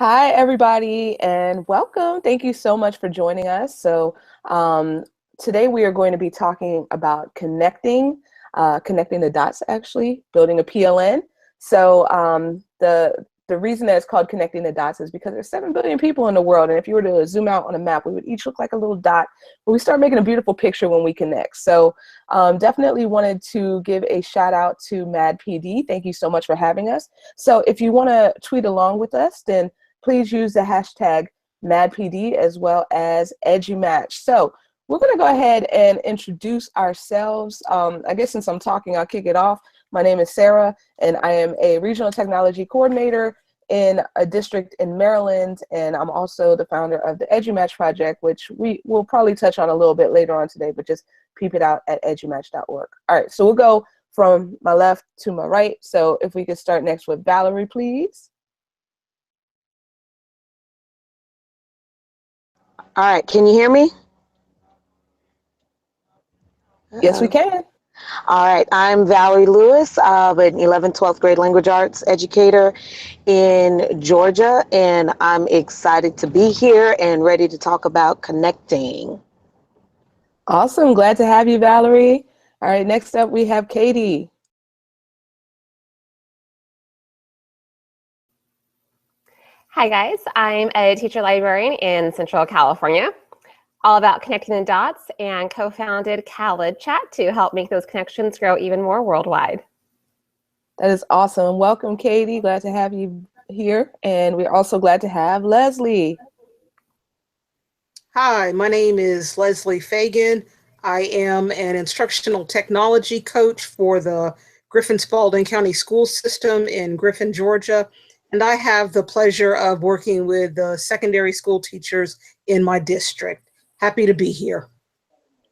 Hi, everybody, and welcome. Thank you so much for joining us. Um, Today we are going to be talking about connecting the dots, actually, building a PLN. The reason that it's called connecting the dots is because there's 7 billion people in the world, and if you were to zoom out on a map, we would each look like a little dot, but we start making a beautiful picture when we connect. Definitely wanted to give a shout out to Mad PD. Thank you so much for having us. So if you want to tweet along with us, then please use the hashtag MadPD as well as EduMatch. So we're going to go ahead and introduce ourselves. I guess since I'm talking, I'll kick it off. My name is Sarah, and I am a regional technology coordinator in a district in Maryland, and I'm also the founder of the EduMatch project, which we will probably touch on a little bit later on today, but just peep it out at edumatch.org. All right, so we'll go from my left to my right. So if we could start next with Valerie, please. All right, can you hear me? Yes, we can. All right, I'm Valerie Lewis, an 11th, 12th grade language arts educator in Georgia, and I'm excited to be here and ready to talk about connecting. Awesome. Glad to have you, Valerie. All right, next up we have Katie. Hi guys, I'm a teacher librarian in Central California, all about connecting the dots, and co-founded Khaled Chat to help make those connections grow even more worldwide. That is awesome. Welcome, Katie. Glad to have you here. And we're also glad to have Leslie. Hi, my name is Leslie Fagan. I am an instructional technology coach for the Griffin-Spalding County School System in Griffin, Georgia, and I have the pleasure of working with the secondary school teachers in my district. Happy to be here.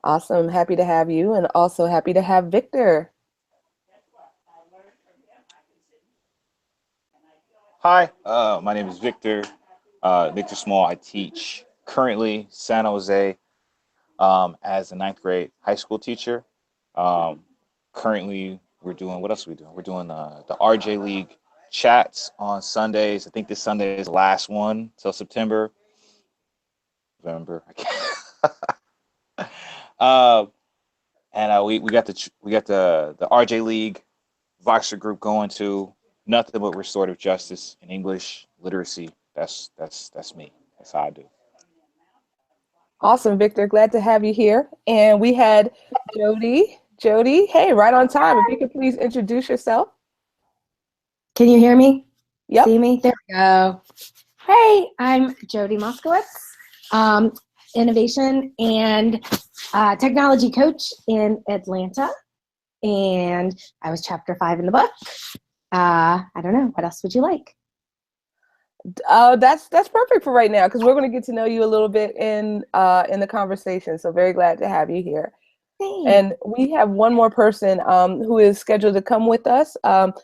Awesome. Happy to have you, and also happy to have Victor. Hi, my name is Victor. Victor Small. I teach currently San Jose as a 9th grade high school teacher. Um, Currently, we're doing what else are we doing? We're doing the RJ League chats on Sundays. I think this Sunday is the last one till September, November. I can't. We got the RJ League Voxer group going to nothing but restorative justice and English literacy. That's me. That's how I do. Awesome, Victor. Glad to have you here. And we had Jody. Jody, hey, right on time. If you could please introduce yourself. Can you hear me? Yep. See me? There we go. Hey, I'm Jody Moskowitz, innovation and technology coach in Atlanta. And I was chapter 5 in the book. I don't know. What else would you like? That's perfect for right now because we're going to get to know you a little bit in the conversation. So very glad to have you here. Thanks. And we have one more person who is scheduled to come with us.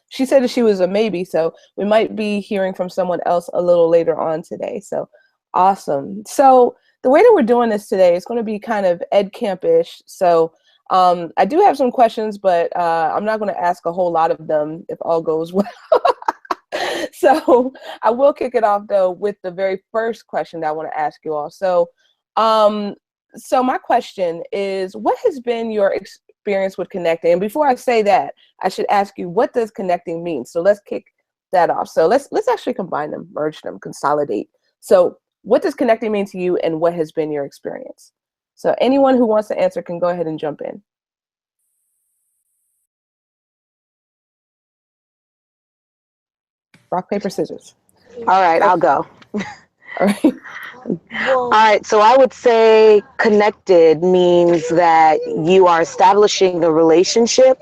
She said that she was a maybe, so we might be hearing from someone else a little later on today. So awesome. So the way that we're doing this today is going to be kind of ed camp-ish. So I do have some questions, but I'm not going to ask a whole lot of them if all goes well. So I will kick it off though with the very first question that I want to ask you all. So my question is, what has been your experience with connecting? And before I say that, I should ask you, what does connecting mean? So let's kick that off. So let's actually combine them, merge them, consolidate. So what does connecting mean to you, and what has been your experience? So anyone who wants to answer can go ahead and jump in. Rock, paper, scissors. All right, I'll go. All right. All right, so I would say connected means that you are establishing a relationship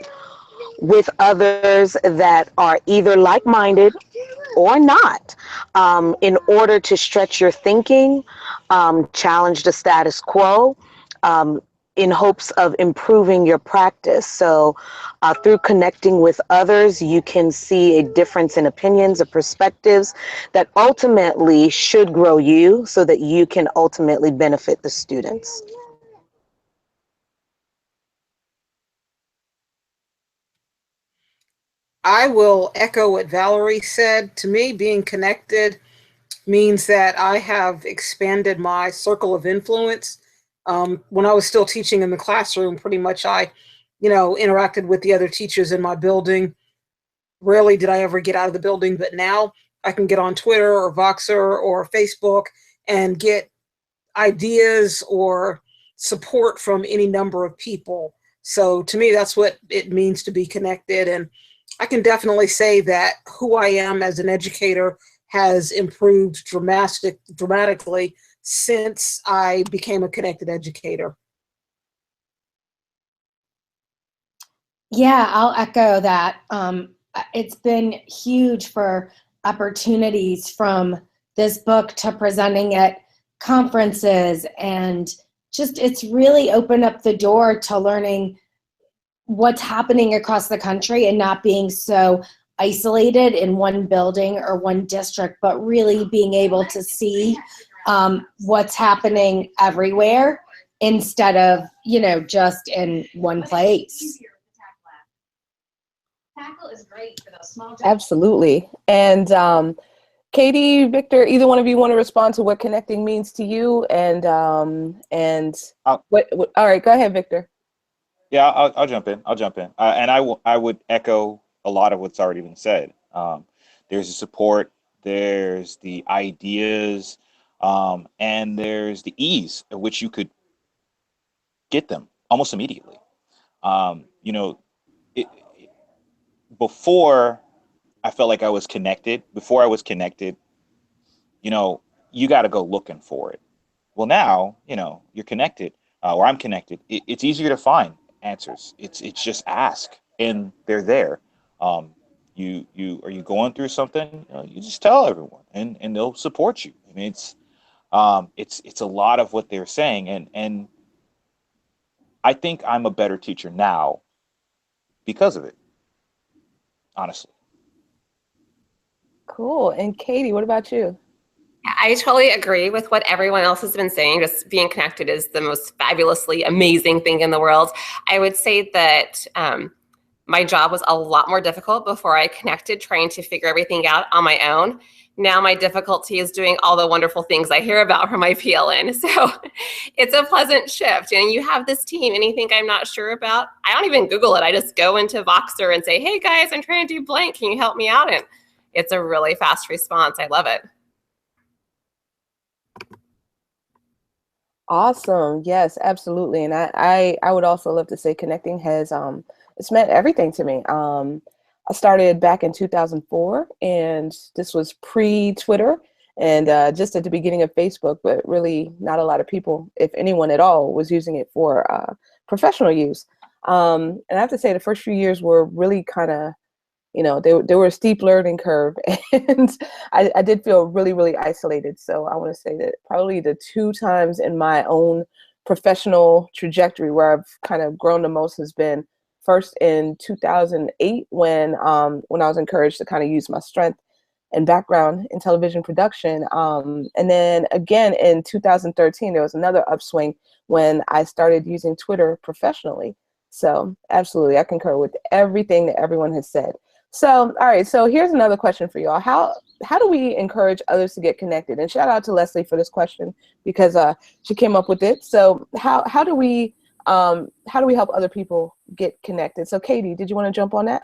with others that are either like-minded or not, in order to stretch your thinking, challenge the status quo, um, in hopes of improving your practice. So through connecting with others, you can see a difference in opinions or perspectives that ultimately should grow you so that you can ultimately benefit the students. I will echo what Valerie said. To me, being connected means that I have expanded my circle of influence. When I was still teaching in the classroom, pretty much I, interacted with the other teachers in my building. Rarely did I ever get out of the building, but now I can get on Twitter or Voxer or Facebook and get ideas or support from any number of people. So to me, that's what it means to be connected. And I can definitely say that who I am as an educator has improved dramatically since I became a connected educator. Yeah, I'll echo that. It's been huge for opportunities from this book to presenting at conferences, and just it's really opened up the door to learning what's happening across the country and not being so isolated in one building or one district, but really being able to see what's happening everywhere instead of, just in one place. Tackle is great for those small jobs. Absolutely. And Katie, Victor, either one of you want to respond to what connecting means to you? And what? All right, go ahead, Victor. Yeah, I'll jump in. And I would echo a lot of what's already been said. There's the support, there's the ideas, and there's the ease at which you could get them almost immediately. Before I felt like I was connected, you got to go looking for it. Well, now, you're connected, or I'm connected. It's easier to find answers. It's just ask, and they're there. Are you going through something? You just tell everyone, and they'll support you. I mean, it's a lot of what they're saying, and I think I'm a better teacher now because of it. Honestly. Cool. And Katie, what about you? I totally agree with what everyone else has been saying. Just being connected is the most fabulously amazing thing in the world. I would say that my job was a lot more difficult before I connected, trying to figure everything out on my own. Now my difficulty is doing all the wonderful things I hear about from my PLN. So it's a pleasant shift. And you have this team, anything I'm not sure about, I don't even Google it. I just go into Voxer and say, hey guys, I'm trying to do blank. Can you help me out? And it's a really fast response. I love it. Awesome. Yes, absolutely. And I would also love to say connecting has it's meant everything to me. I started back in 2004, and this was pre-Twitter and just at the beginning of Facebook, but really not a lot of people, if anyone at all, was using it for professional use. And I have to say the first few years were really kind of, they were a steep learning curve, and I did feel really, really isolated. So I want to say that probably the 2 times in my own professional trajectory where I've kind of grown the most has been first in 2008 when I was encouraged to kind of use my strength and background in television production. And then again in 2013, there was another upswing when I started using Twitter professionally. So absolutely, I concur with everything that everyone has said. So, all right, so here's another question for y'all. How do we encourage others to get connected? And shout out to Leslie for this question because she came up with it. So how do we help other people get connected? So Katie, did you want to jump on that?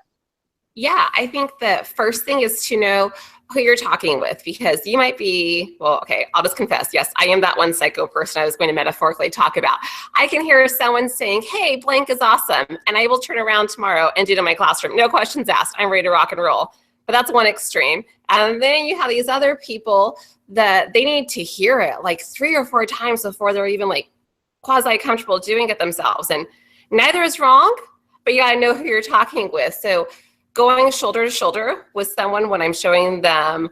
Yeah, I think the first thing is to know who you're talking with, because you might be, well, okay, I'll just confess. Yes, I am that one psycho person I was going to metaphorically talk about. I can hear someone saying, hey, blank is awesome. And I will turn around tomorrow and do it in my classroom. No questions asked. I'm ready to rock and roll. But that's one extreme. And then you have these other people that they need to hear it like 3 or 4 times before they're even like quasi comfortable doing it themselves. And neither is wrong, but you gotta know who you're talking with. So going shoulder to shoulder with someone when I'm showing them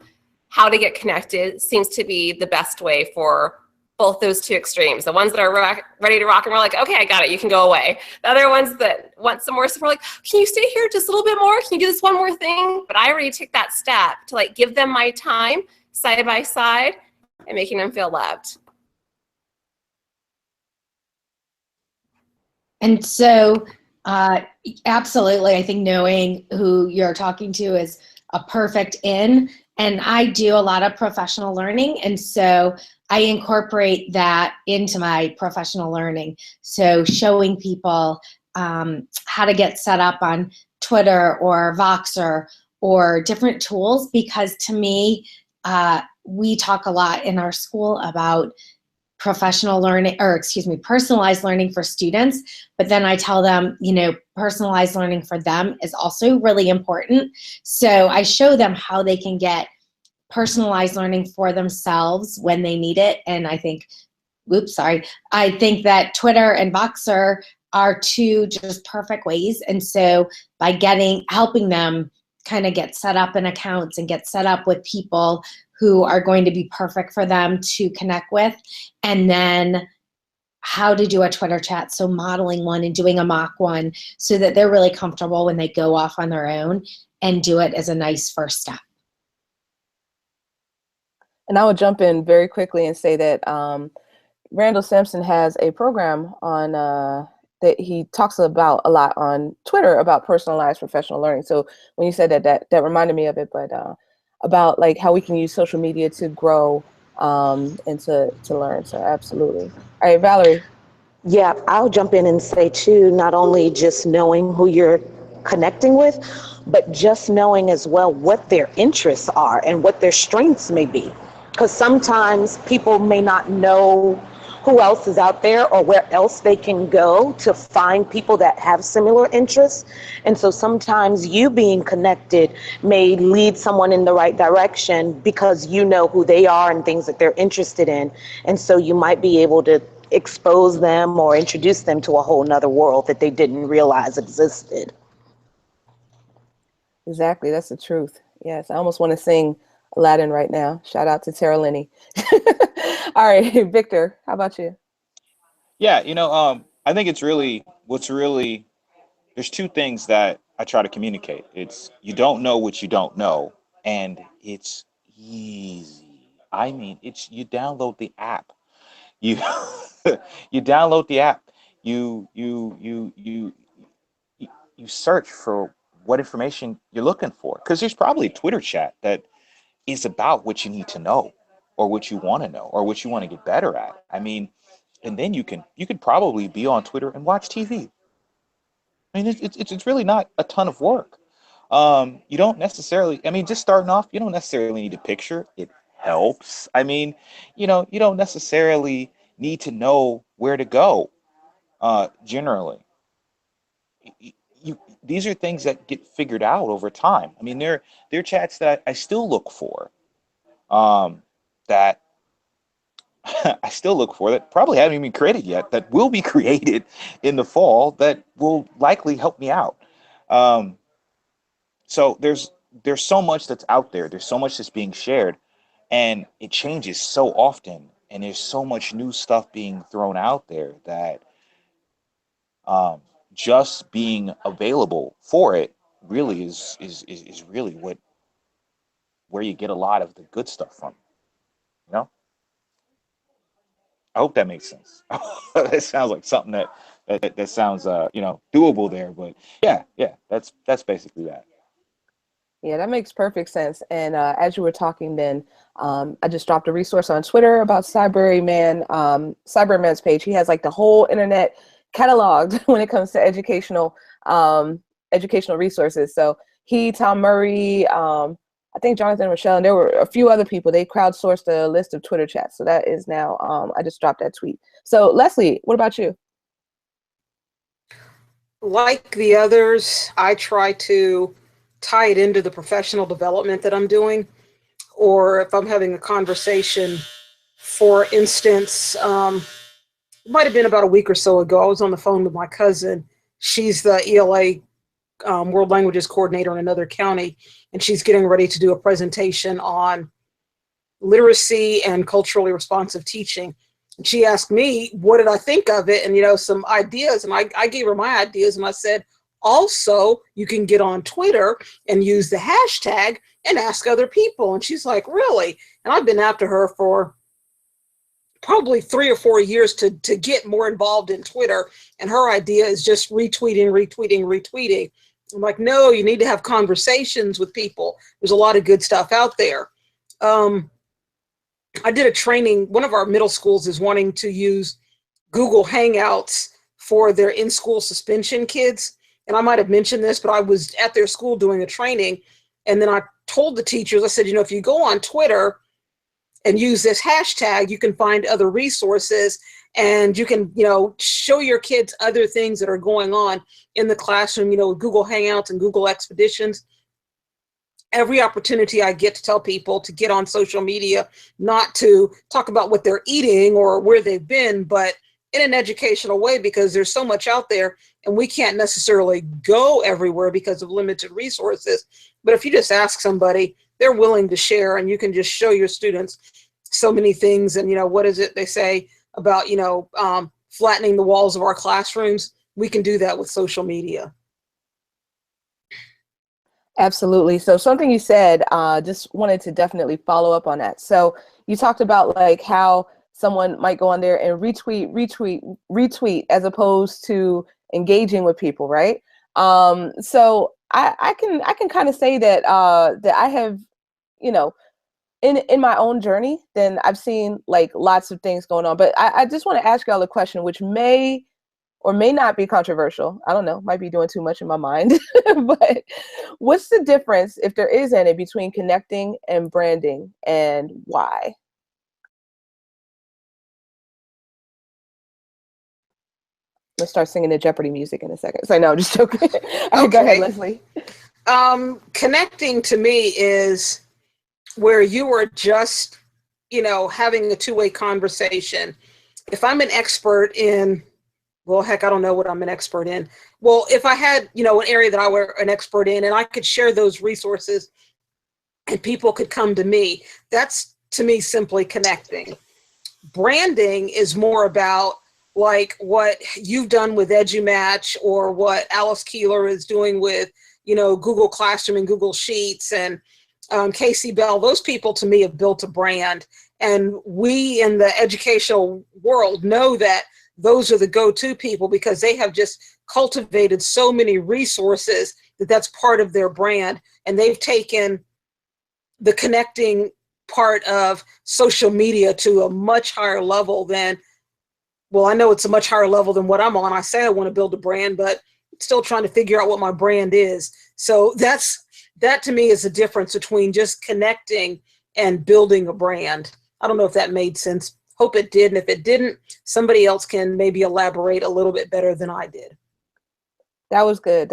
how to get connected seems to be the best way for both those 2 extremes. The ones that are ready to rock and roll, like, okay, I got it, you can go away. The other ones that want some more support, like, can you stay here just a little bit more? Can you do this one more thing? But I already took that step to like give them my time side by side and making them feel loved. And so absolutely, I think knowing who you're talking to is a perfect in. And I do a lot of professional learning, and so I incorporate that into my professional learning. So showing people how to get set up on Twitter or Voxer or different tools, because to me, we talk a lot in our school about professional learning, or excuse me, personalized learning for students. But then I tell them, you know, personalized learning for them is also really important. So I show them how they can get personalized learning for themselves when they need it. And I think, I think that Twitter and Voxer are two just perfect ways. And so by helping them kind of get set up in accounts and get set up with people who are going to be perfect for them to connect with, and then how to do a Twitter chat. So modeling one and doing a mock one so that they're really comfortable when they go off on their own, and do it as a nice first step. And I would jump in very quickly and say that Randall Sampson has a program on that he talks about a lot on Twitter about personalized professional learning. So when you said that reminded me of it, but about like how we can use social media to grow and to learn. So absolutely. All right, Valerie. Yeah, I'll jump in and say too, not only just knowing who you're connecting with, but just knowing as well what their interests are and what their strengths may be. Because sometimes people may not know who else is out there or where else they can go to find people that have similar interests. And so sometimes you being connected may lead someone in the right direction because you know who they are and things that they're interested in. And so you might be able to expose them or introduce them to a whole nother world that they didn't realize existed. Exactly, that's the truth. Yes, I almost want to sing Aladdin right now. Shout out to Tara Linney. All right, Victor, how about you? Yeah, I think there's two things that I try to communicate. It's you don't know what you don't know, and it's easy. I mean, it's you download the app. You you download the app. You search for what information you're looking for, because there's probably a Twitter chat that is about what you need to know or what you want to know or what you want to get better at. I mean, and then you could probably be on Twitter and watch TV. I mean, it's really not a ton of work. You don't necessarily, I mean, just starting off, you don't necessarily need a picture. It helps. I mean, you don't necessarily need to know where to go, generally. These are things that get figured out over time. I mean, there are chats that I still look for, that I still look for that probably haven't even been created yet, that will be created in the fall, that will likely help me out. So there's so much that's out there. There's so much that's being shared, and it changes so often. And there's so much new stuff being thrown out there that just being available for it really is really where you get a lot of the good stuff from. You know, I hope that makes sense. That sounds like something that sounds doable there. But yeah, that's basically that. Yeah, that makes perfect sense. And as you were talking then, I just dropped a resource on Twitter about Cyberman's page. He has like the whole internet cataloged when it comes to educational resources. So he, Tom Murray, I think Jonathan Rochelle, and there were a few other people. They crowdsourced a list of Twitter chats. So that is now, I just dropped that tweet. So Leslie, what about you? Like the others, I try to tie it into the professional development that I'm doing. Or if I'm having a conversation, for instance, it might have been about a week or so ago, I was on the phone with my cousin. She's the ELA World Languages Coordinator in another county, and she's getting ready to do a presentation on literacy and culturally responsive teaching. And she asked me, what did I think of it? And, some ideas. And I gave her my ideas, and I said, also, you can get on Twitter and use the hashtag and ask other people. And she's like, really? And I've been after her for probably 3 or 4 years to get more involved in Twitter. And her idea is just retweeting. I'm like, no, you need to have conversations with people. There's a lot of good stuff out there. I did a training. One of our middle schools is wanting to use Google Hangouts for their in-school suspension kids. And I might have mentioned this, but I was at their school doing a training. And then I told the teachers, I said, if you go on Twitter and use this hashtag, you can find other resources and you can, show your kids other things that are going on in the classroom, with Google Hangouts and Google Expeditions. Every opportunity I get to tell people to get on social media, not to talk about what they're eating or where they've been, but in an educational way, because there's so much out there and we can't necessarily go everywhere because of limited resources. But if you just ask somebody, they're willing to share, and you can just show your students so many things. And, what is it they say about, flattening the walls of our classrooms? We can do that with social media. Absolutely. So something you said, just wanted to definitely follow up on that. So you talked about like how someone might go on there and retweet as opposed to engaging with people, right? So I can kind of say that that I have, in my own journey, then I've seen like lots of things going on. But I just want to ask y'all a question, which may or may not be controversial. I don't know, might be doing too much in my mind. But what's the difference, if there is any, between connecting and branding, and why? Let's start singing the Jeopardy music in a second. So no, just joking. Go ahead, Leslie. Connecting to me is where you are just, having a two-way conversation. If I'm an expert in, well, heck, I don't know what I'm an expert in. Well, if I had, an area that I were an expert in and I could share those resources and people could come to me, that's to me simply connecting. Branding is more about like what you've done with EduMatch, or what Alice Keeler is doing with, Google Classroom and Google Sheets, and Casey Bell. Those people to me have built a brand. And we in the educational world know that those are the go-to people because they have just cultivated so many resources that that's part of their brand. And they've taken the connecting part of social media to a much higher level than, well, I know it's a much higher level than what I'm on. I say I want to build a brand, but still trying to figure out what my brand is. So that to me is the difference between just connecting and building a brand. I don't know if that made sense. Hope it did. And if it didn't, somebody else can maybe elaborate a little bit better than I did. That was good.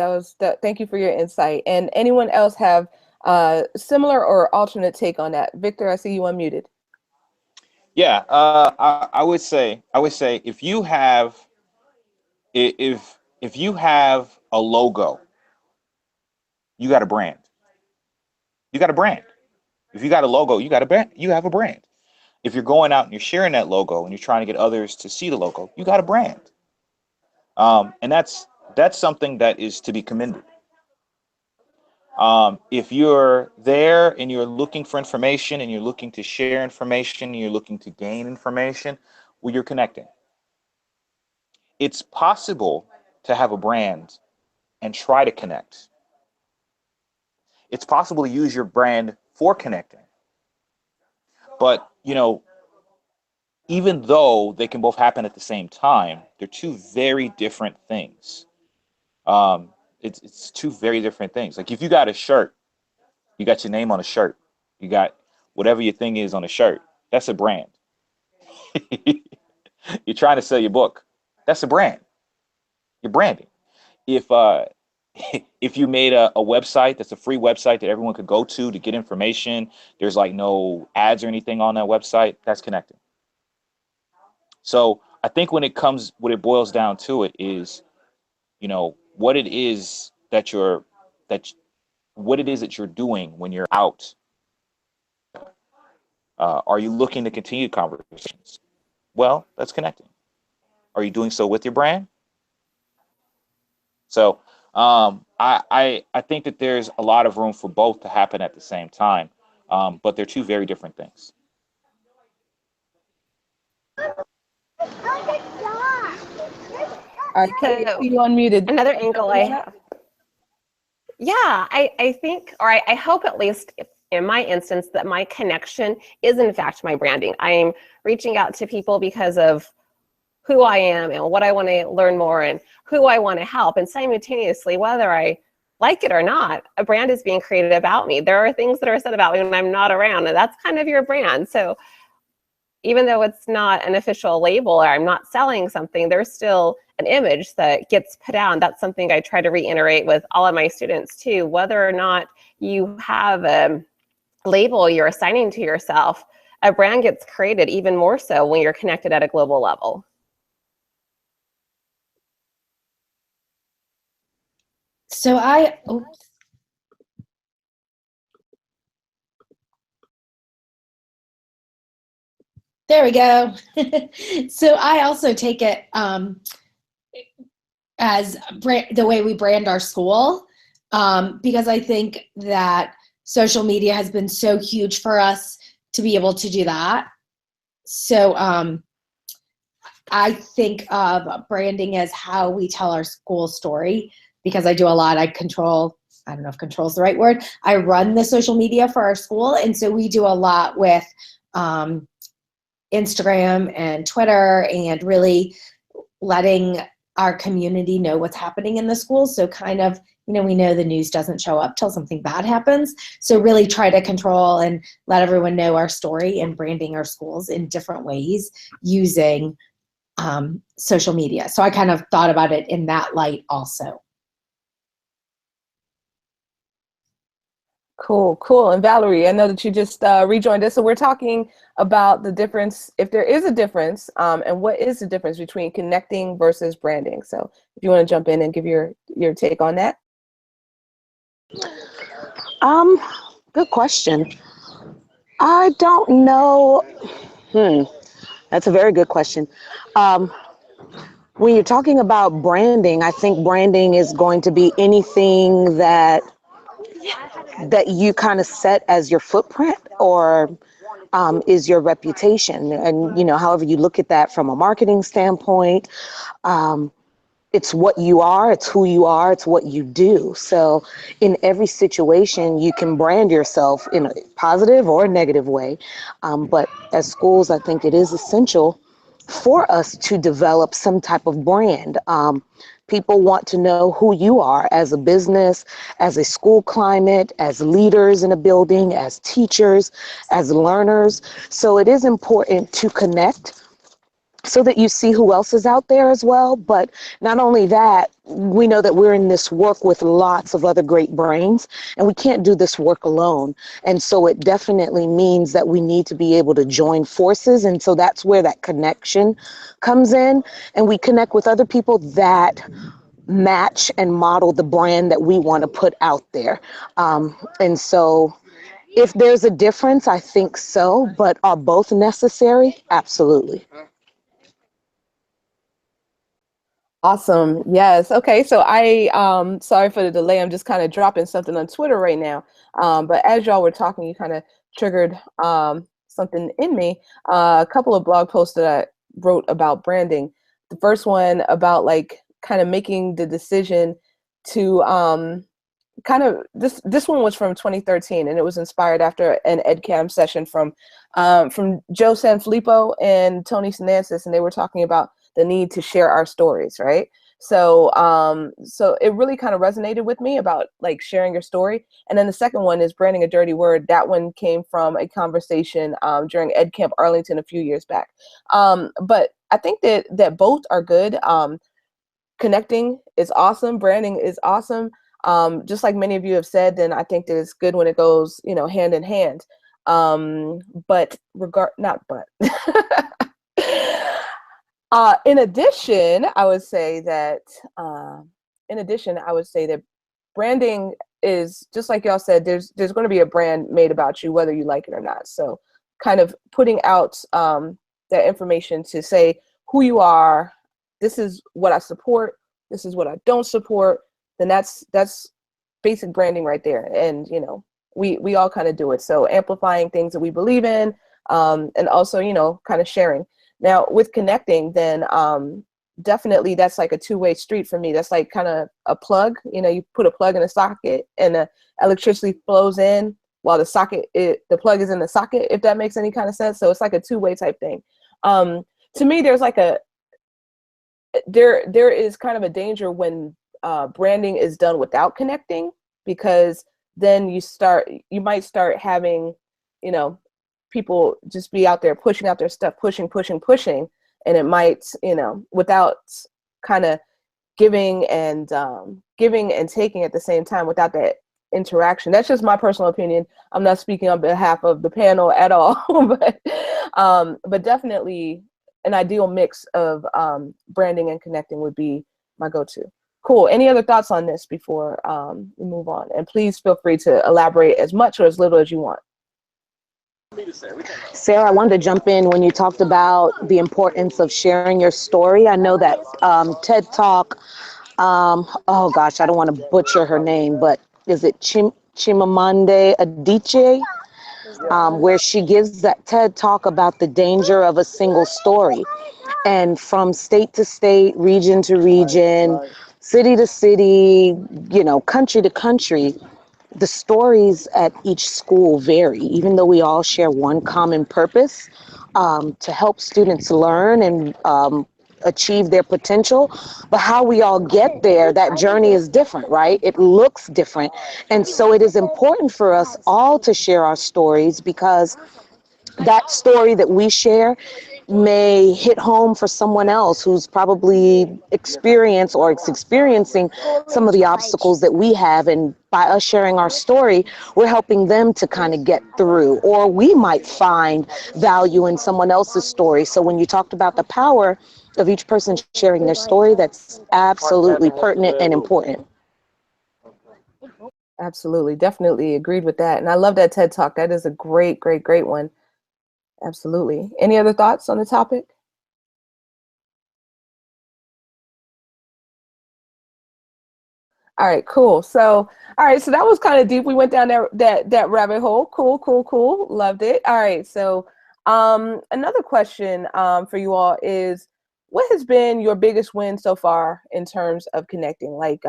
Thank you for your insight. And anyone else have similar or alternate take on that? Victor, I see you unmuted. Yeah, I would say if you have a logo, you got a brand. You got a brand. If you got a logo, you got a brand. You have a brand. If you're going out and you're sharing that logo and you're trying to get others to see the logo, you got a brand. And that's something that is to be commended. If you're there and you're looking for information and you're looking to share information, and you're looking to gain information, well, you're connecting. It's possible to have a brand and try to connect. It's possible to use your brand for connecting. But, even though they can both happen at the same time, they're two very different things. It's two very different things. Like if you got a shirt, you got your name on a shirt, you got whatever your thing is on a shirt, that's a brand. You're trying to sell your book, that's a brand. You're branding. If you made a website that's a free website that everyone could go to get information, there's like no ads or anything on that website, that's connecting. So I think what it boils down to it is, what it is that you're doing when you're out. Are you looking to continue conversations? Well, that's connecting. Are you doing so with your brand? So I think that there's a lot of room for both to happen at the same time, but they're two very different things. All right, Katie, I see you unmuted. Another angle I have. Yeah, I think, or I hope at least in my instance, that my connection is in fact my branding. I'm reaching out to people because of who I am and what I want to learn more and who I want to help. And simultaneously, whether I like it or not, a brand is being created about me. There are things that are said about me when I'm not around, and that's kind of your brand. So even though it's not an official label or I'm not selling something, there's still an image that gets put out. And that's something I try to reiterate with all of my students too. Whether or not you have a label you're assigning to yourself, a brand gets created even more so when you're connected at a global level. So oops. There we go. So I also take it as the way we brand our school, because I think that social media has been so huge for us to be able to do that. So I think of branding as how we tell our school story, because I do a lot. I don't know if control is the right word. I run the social media for our school, and so we do a lot with Instagram and Twitter, and really letting our community know what's happening in the school. So kind of, we know the news doesn't show up till something bad happens. So really try to control and let everyone know our story and branding our schools in different ways using social media. So I kind of thought about it in that light also. Cool, cool. And Valerie, I know that you just rejoined us. So we're talking about the difference, if there is a difference, and what is the difference between connecting versus branding. So if you want to jump in and give your take on that. Good question. I don't know. That's a very good question. When you're talking about branding, I think branding is going to be anything that you kind of set as your footprint, or is your reputation. And, however you look at that from a marketing standpoint, it's what you are, it's who you are, it's what you do. So in every situation, you can brand yourself in a positive or a negative way. But as schools, I think it is essential for us to develop some type of brand. People want to know who you are as a business, as a school climate, as leaders in a building, as teachers, as learners. So it is important to connect so that you see who else is out there as well. But not only that, we know that we're in this work with lots of other great brains, and we can't do this work alone. And so it definitely means that we need to be able to join forces. And so that's where that connection comes in. And we connect with other people that match and model the brand that we want to put out there. And so if there's a difference, I think so, but are both necessary? Absolutely. Awesome. Yes. Okay. So sorry for the delay. I'm just kind of dropping something on Twitter right now. But as y'all were talking, you kind of triggered something in me. A couple of blog posts that I wrote about branding. The first one about like kind of making the decision to this one was from 2013, and it was inspired after an EdCam session from Joe Sanfilippo and Tony Sinancis, and they were talking about the need to share our stories, right? So so it really kind of resonated with me about like sharing your story. And then the second one is branding a dirty word. That one came from a conversation during EdCamp Arlington a few years back. But I think that both are good. Connecting is awesome. Branding is awesome. Just like many of you have said, then I think that it's good when it goes, hand in hand. In addition, I would say that branding is just like y'all said. There's going to be a brand made about you, whether you like it or not. So, kind of putting out that information to say who you are. This is what I support. This is what I don't support. Then that's basic branding right there. And we all kind of do it. So amplifying things that we believe in, and also kind of sharing. Now, with connecting, then definitely that's like a two-way street for me. That's like kind of a plug. You know, you put a plug in a socket and the electricity flows in while the plug is in the socket, if that makes any kind of sense. So it's like a two-way type thing. To me, there's like there is kind of a danger when branding is done without connecting, because then you might start having, you know, people just be out there pushing out their stuff, pushing, and it might, you know, without kind of giving and taking at the same time, without that interaction. That's just my personal opinion. I'm not speaking on behalf of the panel at all, but definitely an ideal mix of branding and connecting would be my go-to. Cool. Any other thoughts on this before we move on? And please feel free to elaborate as much or as little as you want. Sarah, I wanted to jump in when you talked about the importance of sharing your story. I know that TED Talk, oh gosh, I don't want to butcher her name, but is it Chimamanda Adichie? Where she gives that TED Talk about the danger of a single story. And from state to state, region to region, city to city, you know, country to country, the stories at each school vary, even though we all share one common purpose, to help students learn and achieve their potential. But how we all get there, that journey is different, right? It looks different. And so it is important for us all to share our stories, because that story that we share may hit home for someone else who's probably experiencing some of the obstacles that we have. And by us sharing our story, we're helping them to kind of get through, or we might find value in someone else's story. So when you talked about the power of each person sharing their story, that's absolutely pertinent and important. Absolutely. Definitely agreed with that. And I love that TED Talk. That is a great, great, great one. Absolutely. Any other thoughts on the topic? All right, cool. So, all right, so that was kind of deep. We went down that rabbit hole. Cool. Loved it. All right, so another question for you all is, what has been your biggest win so far in terms of connecting? Like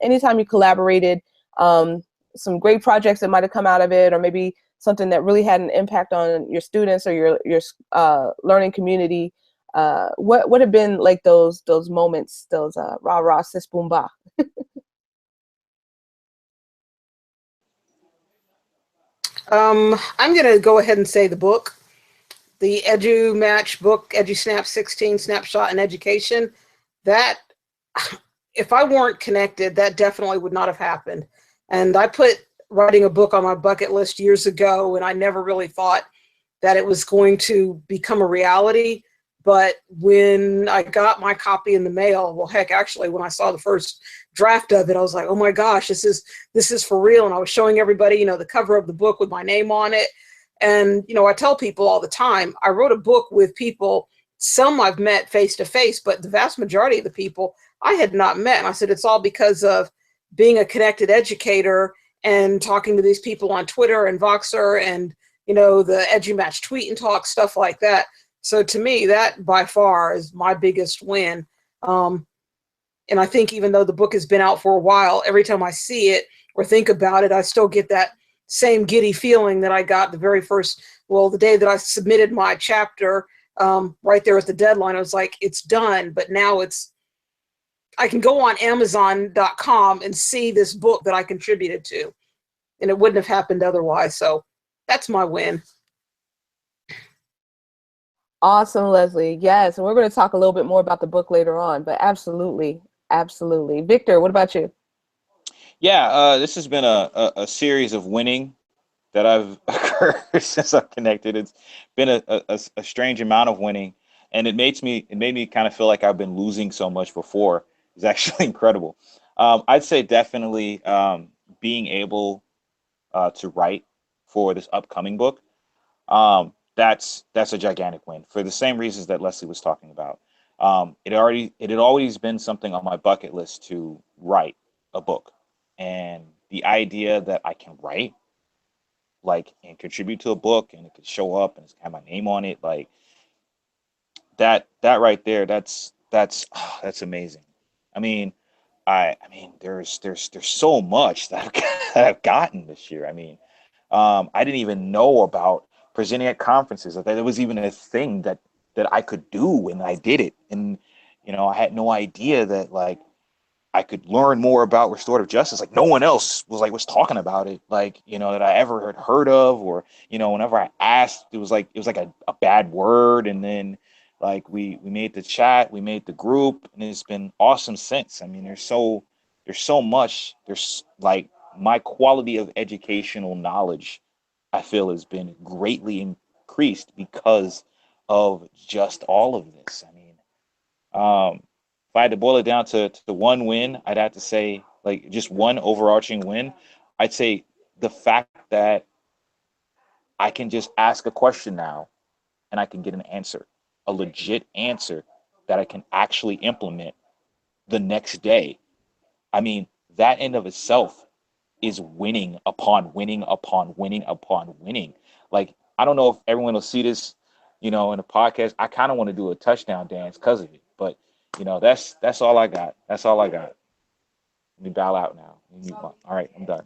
anytime you collaborated, some great projects that might have come out of it, or maybe something that really had an impact on your students or your learning community. What have been like those moments, those rah rah sis boom ba? I'm going to go ahead and say the book, the EduMatch book, EduSnap 16 Snapshot in Education. That, if I weren't connected, that definitely would not have happened. And I put writing a book on my bucket list years ago, and I never really thought that it was going to become a reality. But when I got my copy in the mail, well, heck, actually, when I saw the first draft of it, I was like, oh my gosh, this is for real. And I was showing everybody, you know, the cover of the book with my name on it. And, you know, I tell people all the time, I wrote a book with people, some I've met face to face, but the vast majority of the people I had not met. And I said, it's all because of being a connected educator and talking to these people on Twitter and Voxer and, you know, the EduMatch tweet and talk, stuff like that. So to me, that by far is my biggest win. And I think even though the book has been out for a while, every time I see it or think about it, I still get that same giddy feeling that I got the day that I submitted my chapter, right there at the deadline. I was like, it's done, but now I can go on Amazon.com and see this book that I contributed to, and it wouldn't have happened otherwise. So that's my win. Awesome, Leslie. Yes, and we're going to talk a little bit more about the book later on, but absolutely. Victor, what about you? Yeah, this has been a series of winning that I've occurred since I've connected. It's been a strange amount of winning, and it made me kind of feel like I've been losing so much before. It's actually incredible. I'd say definitely being able to write for this upcoming book. That's a gigantic win for the same reasons that Leslie was talking about. It had always been something on my bucket list to write a book, and the idea that I can write and contribute to a book and it could show up and have my name on it, like that right there, that's that's amazing. I mean, I mean, there's so much that that I've gotten this year. I mean, I didn't even know about presenting at conferences. That it was even a thing that I could do, and I did it. And I had no idea that like I could learn more about restorative justice. Like no one else was talking about it, like that I ever had heard of, or whenever I asked, it was like a bad word. And then like we made the chat, we made the group, and it's been awesome since. I mean, there's so much. There's like my quality of educational knowledge, I feel, has been greatly increased because of just all of this. I mean, if I had to boil it down to the one win, I'd have to say, like, just one overarching win. I'd say the fact that I can just ask a question now and I can get an answer, a legit answer that I can actually implement the next day. I mean, that in of itself is winning upon winning upon winning upon winning. Like, I don't know if everyone will see this, in the podcast. I kind of want to do a touchdown dance because of it. But, that's all I got. That's all I got. Let me bow out now. All right, I'm done.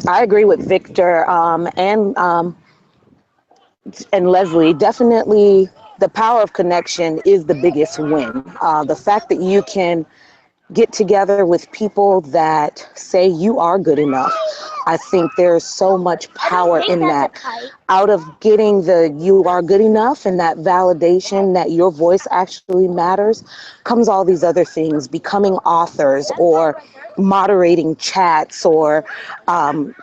I agree with Victor and Leslie. Definitely, the power of connection is the biggest win. The fact that you can get together with people that say you are good enough. I think there's so much power in that. Out of getting the you are good enough and that validation that your voice actually matters comes all these other things, becoming authors or moderating chats or, end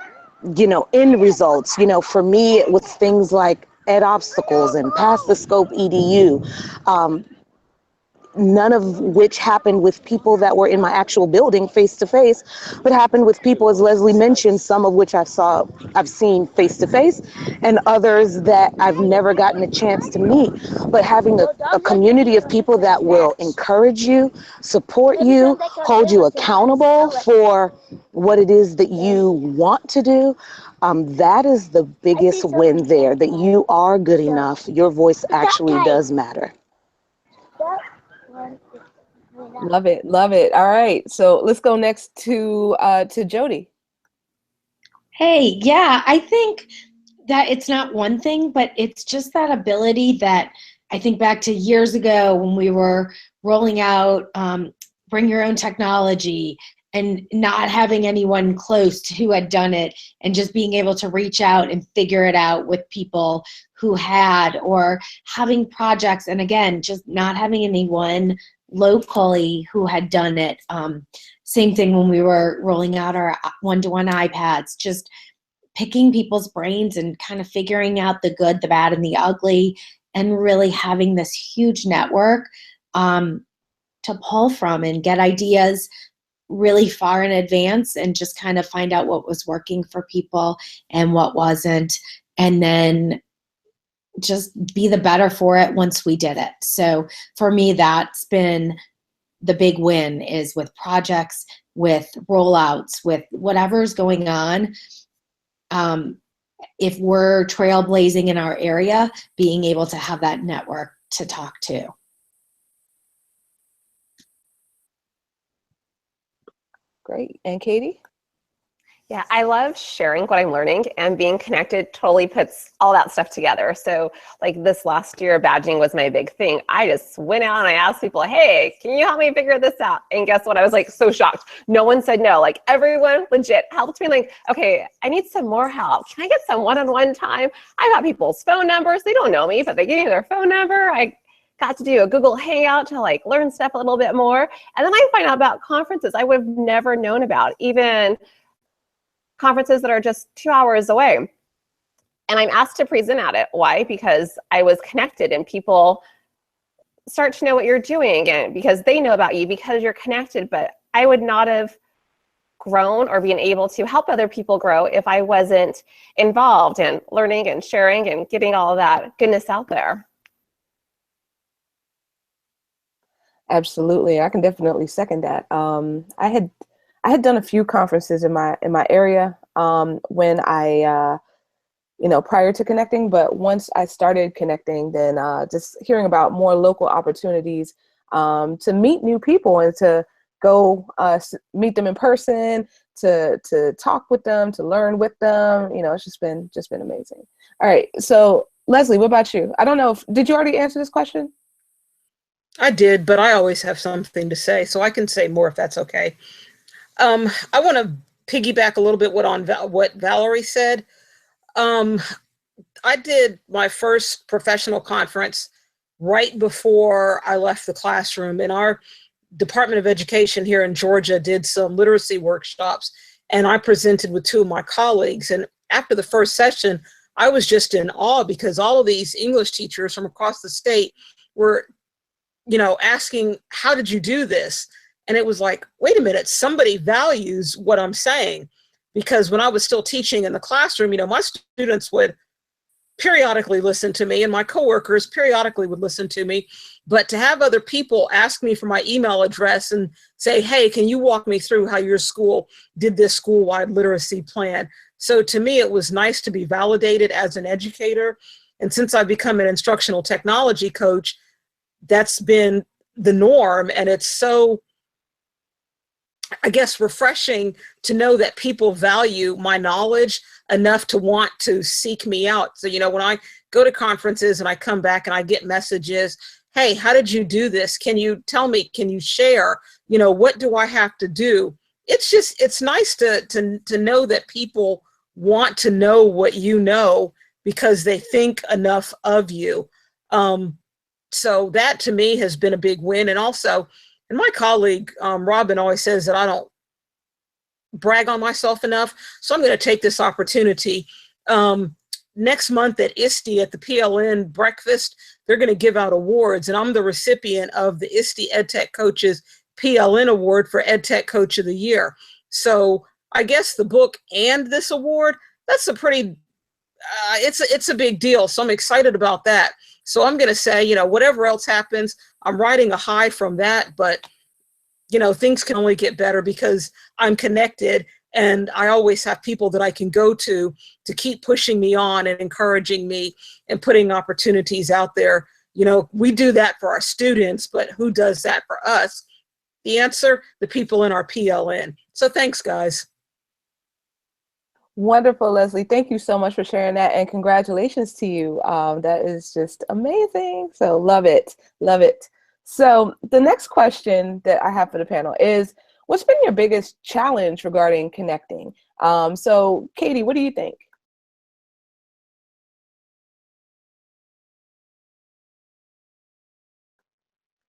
results. For me, it was things like Ed Obstacles and Pass the Scope EDU. None of which happened with people that were in my actual building face to face, but happened with people, as Leslie mentioned, some of which I've seen face to face, and others that I've never gotten a chance to meet. But having a community of people that will encourage you, support you, hold you accountable for what it is that you want to do, that is the biggest win there, that you are good enough. Your voice actually does matter. Love it, love it. All right, so let's go next to Jody. Hey, yeah, I think that it's not one thing, but it's just that ability that I think back to years ago when we were rolling out bring your own technology and not having anyone close to who had done it, and just being able to reach out and figure it out with people who had, or having projects, and again, just not having anyone locally who had done it. Same thing when we were rolling out our one-to-one iPads, just picking people's brains and kind of figuring out the good, the bad, and the ugly, and really having this huge network to pull from and get ideas really far in advance, and just kind of find out what was working for people and what wasn't, and then just be the better for it once we did it. So for me, that's been the big win, is with projects, with rollouts, with whatever's going on. If we're trailblazing in our area, being able to have that network to talk to. Great. And Katie? Yeah, I love sharing what I'm learning, and being connected totally puts all that stuff together. So like this last year, badging was my big thing. I just went out and I asked people, hey, can you help me figure this out? And guess what? I was like so shocked. No one said no. Like everyone legit helped me. Like, okay, I need some more help. Can I get some one-on-one time? I got people's phone numbers. They don't know me, but they gave me their phone number. I got to do a Google Hangout to like learn stuff a little bit more. And then I find out about conferences I would have never known about, even conferences that are just 2 hours away. And I'm asked to present at it. Why? Because I was connected, and people start to know what you're doing, and because they know about you, because you're connected. But I would not have grown or been able to help other people grow if I wasn't involved in learning and sharing and getting all of that goodness out there. Absolutely, I can definitely second that. I had done a few conferences in my area when I prior to connecting. But once I started connecting, then just hearing about more local opportunities to meet new people and to go meet them in person, to talk with them, to learn with them. It's just been amazing. All right. So Leslie, what about you? I don't know did you already answer this question? I did, but I always have something to say, so I can say more if that's okay. I want to piggyback a little bit what Valerie said. I did my first professional conference right before I left the classroom, and our Department of Education here in Georgia did some literacy workshops, and I presented with two of my colleagues. And after the first session, I was just in awe because all of these English teachers from across the state were, asking, how did you do this? And it was like, wait a minute, somebody values what I'm saying. Because when I was still teaching in the classroom, my students would periodically listen to me and my coworkers periodically would listen to me. But to have other people ask me for my email address and say, hey, can you walk me through how your school did this school-wide literacy plan? So to me, it was nice to be validated as an educator. And since I've become an instructional technology coach, that's been the norm. And it's so, I guess, refreshing to know that people value my knowledge enough to want to seek me out. So, when I go to conferences and I come back and I get messages, hey, how did you do this? Can you tell me, can you share, what do I have to do? It's nice to know that people want to know what you know because they think enough of you. So that to me has been a big win. And also, and my colleague, Robin, always says that I don't brag on myself enough. So I'm going to take this opportunity. Next month at ISTE at the PLN breakfast, they're going to give out awards. And I'm the recipient of the ISTE EdTech Coaches PLN Award for EdTech Coach of the Year. So I guess the book and this award, that's a pretty, it's a big deal. So I'm excited about that. So I'm going to say, whatever else happens, I'm riding a high from that, but things can only get better because I'm connected and I always have people that I can go to keep pushing me on and encouraging me and putting opportunities out there. We do that for our students, but who does that for us? The answer, the people in our PLN. So thanks, guys. Wonderful, Leslie. Thank you so much for sharing that, and congratulations to you. That is just amazing. So love it. Love it. So the next question that I have for the panel is, what's been your biggest challenge regarding connecting? So Katie, what do you think?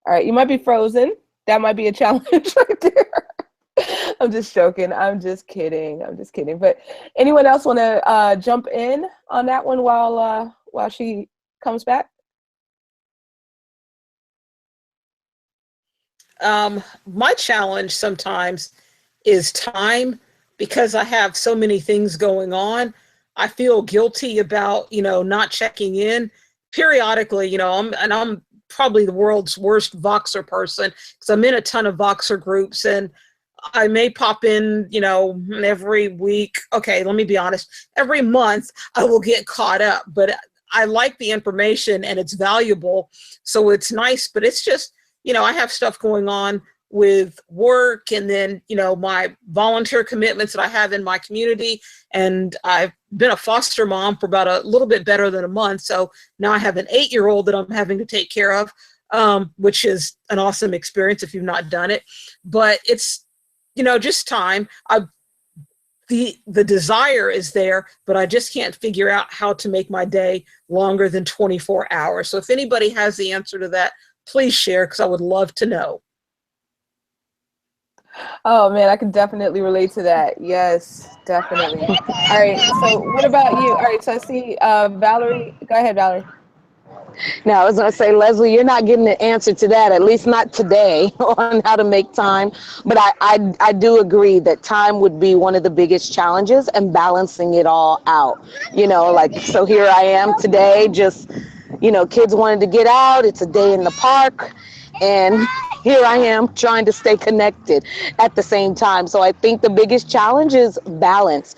All right, you might be frozen. That might be a challenge right there. I'm just joking. I'm just kidding. But anyone else want to jump in on that one while she comes back? My challenge sometimes is time, because I have so many things going on. I feel guilty about, not checking in periodically, I'm probably the world's worst Voxer person because I'm in a ton of Voxer groups and I may pop in, every week. Okay, let me be honest. Every month I will get caught up, but I like the information and it's valuable. So it's nice, but it's just, I have stuff going on with work and then, my volunteer commitments that I have in my community. And I've been a foster mom for about a little bit better than a month. So now I have an 8-year-old that I'm having to take care of, which is an awesome experience if you've not done it. But it's, just time. The desire is there, but I just can't figure out how to make my day longer than 24 hours. So if anybody has the answer to that, please share, because I would love to know. Oh man, I can definitely relate to that. Yes, definitely. All right, so what about you? All right, so I see Valerie. Go ahead, Valerie. Now, I was going to say, Leslie, you're not getting the answer to that, at least not today, on how to make time. But I do agree that time would be one of the biggest challenges and balancing it all out. So here I am today, just, kids wanted to get out. It's a day in the park. And here I am trying to stay connected at the same time. So I think the biggest challenge is balance.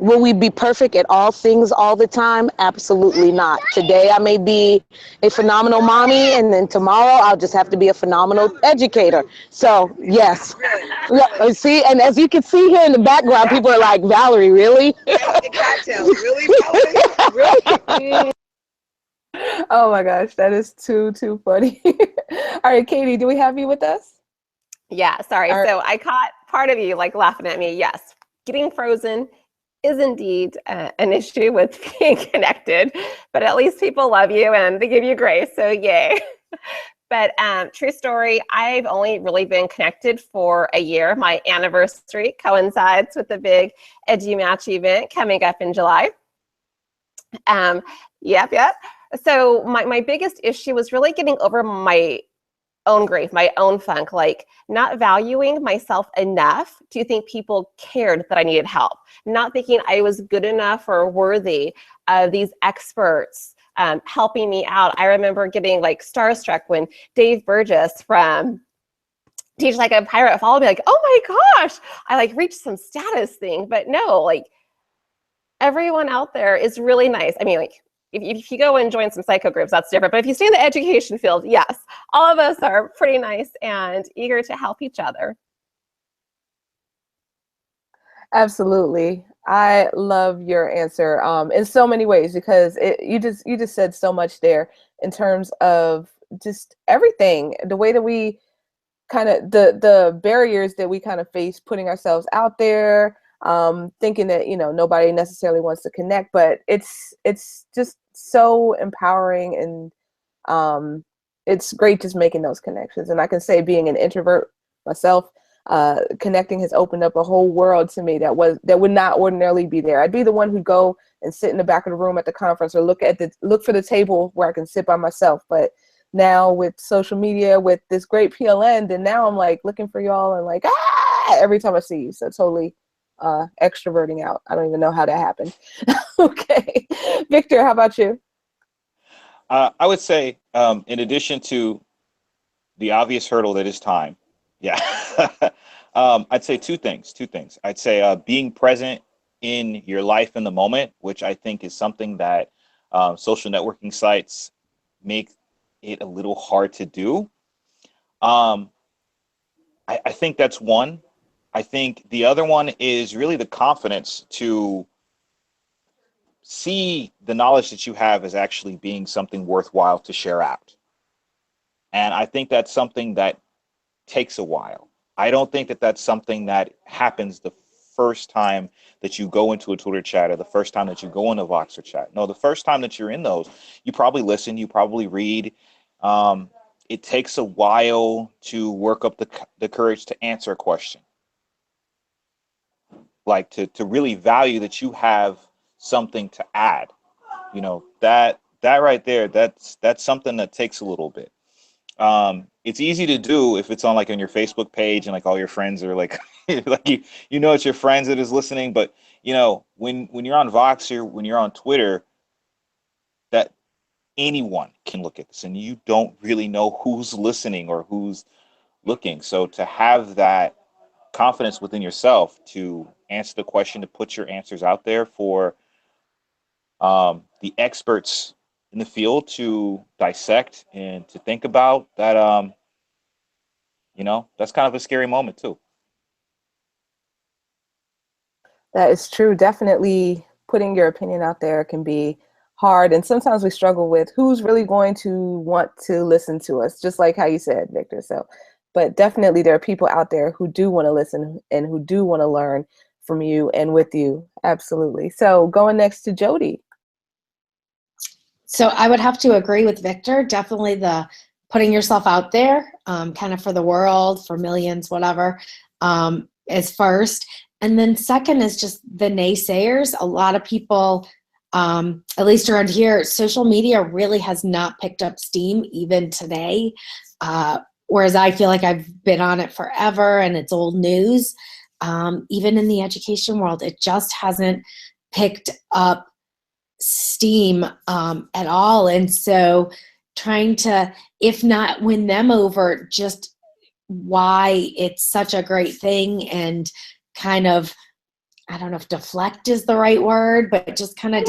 Will we be perfect at all things all the time? Absolutely not. Today I may be a phenomenal mommy, and then tomorrow I'll just have to be a phenomenal educator. So yes. Yeah, see, and as you can see here in the background, people are like, Valerie, really? Oh my gosh, that is too funny. All right, Katie, do we have you with us? Yeah, sorry. So I caught part of you like laughing at me. Yes, getting frozen is indeed an issue with being connected, but at least people love you and they give you grace. So yay. But true story, I've only really been connected for a year. My anniversary coincides with the big EduMatch event coming up in July. Yep. So my biggest issue was really getting over my own grief, my own funk, like not valuing myself enough to think people cared that I needed help, not thinking I was good enough or worthy of these experts helping me out. I remember getting like starstruck when Dave Burgess from Teach Like a Pirate followed me, like, oh my gosh, I like reached some status thing. But no, like everyone out there is really nice. I mean, like, if you go and join some psycho groups, that's different. But if you stay in the education field, yes, all of us are pretty nice and eager to help each other. Absolutely. I love your answer in so many ways, because you just said so much there in terms of just everything, the way that we kind of the barriers that we kind of face putting ourselves out there, thinking that, you know, nobody necessarily wants to connect, but it's just so empowering, and it's great just making those connections. And I can say, being an introvert myself, connecting has opened up a whole world to me that would not ordinarily be there. I'd be the one who'd go and sit in the back of the room at the conference, or look for the table where I can sit by myself. But now with social media, with this great PLN, then now I'm like looking for y'all and like, every time I see you. So totally extroverting out. I don't even know how that happened. Okay. Victor, how about you? I would say, in addition to the obvious hurdle that is time, yeah, I'd say two things. I'd say being present in your life in the moment, which I think is something that social networking sites make it a little hard to do. I think that's one. I think the other one is really the confidence to see the knowledge that you have as actually being something worthwhile to share out. And I think that's something that takes a while. I don't think that that's something that happens the first time that you go into a Twitter chat, or the first time that you go into Voxer chat. No, the first time that you're in those, you probably listen, you probably read. It takes a while to work up the courage to answer a question. Like to really value that you have something to add. You know, that right there, that's something that takes a little bit. It's easy to do if it's on like on your Facebook page and like all your friends are like like you know it's your friends that is listening. But you know, when you're on Voxer, when you're on Twitter, that anyone can look at this and you don't really know who's listening or who's looking. So to have that confidence within yourself to answer the question, to put your answers out there for the experts in the field to dissect and to think about, that you know, that's kind of a scary moment too. That is true. Definitely putting your opinion out there can be hard. And sometimes we struggle with who's really going to want to listen to us, just like how you said, Victor. So, but definitely there are people out there who do want to listen and who do want to learn from you and with you. Absolutely. So going next to Jody. So I would have to agree with Victor. Definitely the putting yourself out there, kind of for the world, for millions, whatever, is first. And then second is just the naysayers. A lot of people, at least around here, social media really has not picked up steam even today. Whereas I feel like I've been on it forever and it's old news. Even in the education world, it just hasn't picked up steam at all. And so trying to, if not win them over, just why it's such a great thing, and kind of I don't know if deflect is the right word, but just kind of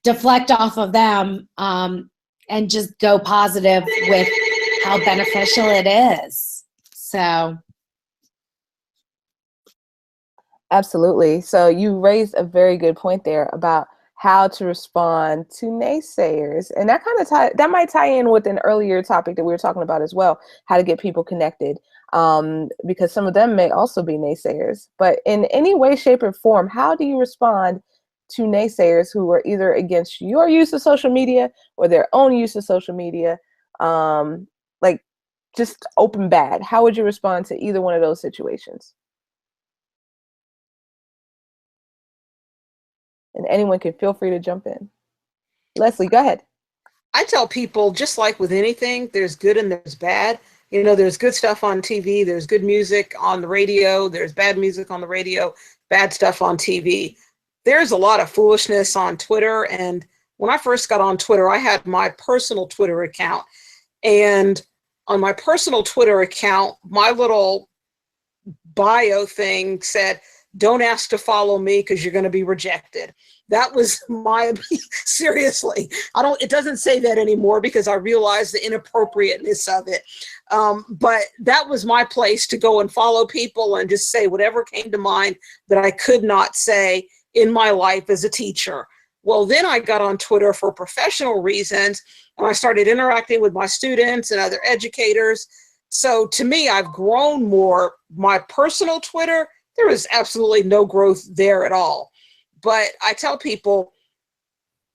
deflect off of them, and just go positive with how beneficial it is. So. Absolutely. So you raised a very good point there about how to respond to naysayers. And that kind of that might tie in with an earlier topic that we were talking about as well, how to get people connected, because some of them may also be naysayers. But in any way, shape, or form, how do you respond to naysayers who are either against your use of social media or their own use of social media, like just open bad? How would you respond to either one of those situations? And anyone can feel free to jump in. Leslie, go ahead. I tell people, just like with anything, there's good and there's bad. You know, there's good stuff on TV, there's good music on the radio, there's bad music on the radio, bad stuff on TV. There's a lot of foolishness on Twitter. And when I first got on Twitter, I had my personal Twitter account. And on my personal Twitter account, my little bio thing said, "Don't ask to follow me because you're going to be rejected." That was my, seriously, it doesn't say that anymore because I realized the inappropriateness of it. But that was my place to go and follow people and just say whatever came to mind that I could not say in my life as a teacher. Well, then I got on Twitter for professional reasons, and I started interacting with my students and other educators. So to me, I've grown more. My personal Twitter, there is absolutely no growth there at all. But I tell people,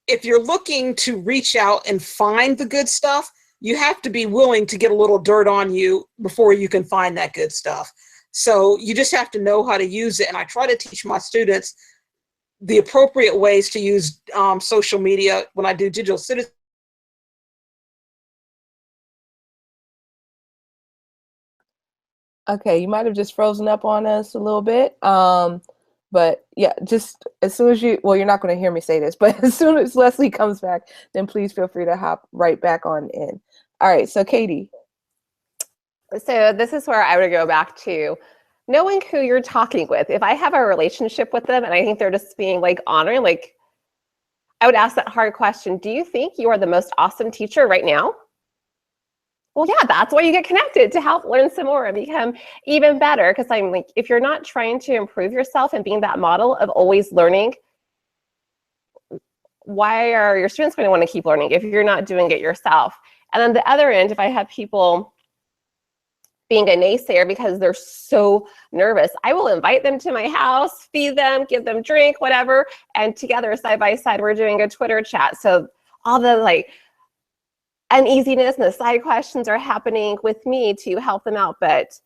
if you're looking to reach out and find the good stuff, you have to be willing to get a little dirt on you before you can find that good stuff. So you just have to know how to use it. And I try to teach my students the appropriate ways to use social media when I do digital citizenship. Okay, you might have just frozen up on us a little bit. But yeah, just as soon as you're not going to hear me say this, but as soon as Leslie comes back, then please feel free to hop right back on in. All right, so Katie. So this is where I would go back to knowing who you're talking with. If I have a relationship with them and I think they're just being like honoring, like I would ask that hard question, do you think you are the most awesome teacher right now? Well, yeah, that's why you get connected, to help learn some more and become even better. Because I'm like, if you're not trying to improve yourself and being that model of always learning, why are your students going to want to keep learning if you're not doing it yourself? And then the other end, if I have people being a naysayer because they're so nervous, I will invite them to my house, feed them, give them drink, whatever, and together, side by side, we're doing a Twitter chat. So all the like uneasiness and the side questions are happening with me to help them out. But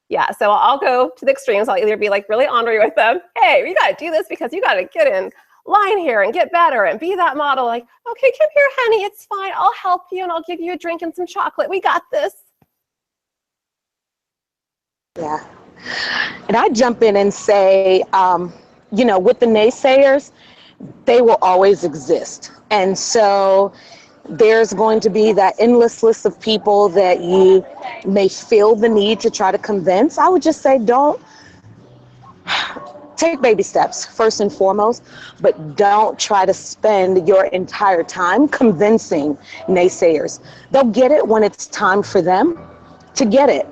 yeah, so I'll go to the extremes. I'll either be like really ornery with them. Hey, we got to do this because you got to get in line here and get better and be that model. Like, okay, come here, honey, it's fine. I'll help you and I'll give you a drink and some chocolate. We got this. Yeah. And I jump in and say, with the naysayers, they will always exist. And so there's going to be that endless list of people that you may feel the need to try to convince. I would just say don't take baby steps first and foremost, but don't try to spend your entire time convincing naysayers. They'll get it when it's time for them to get it.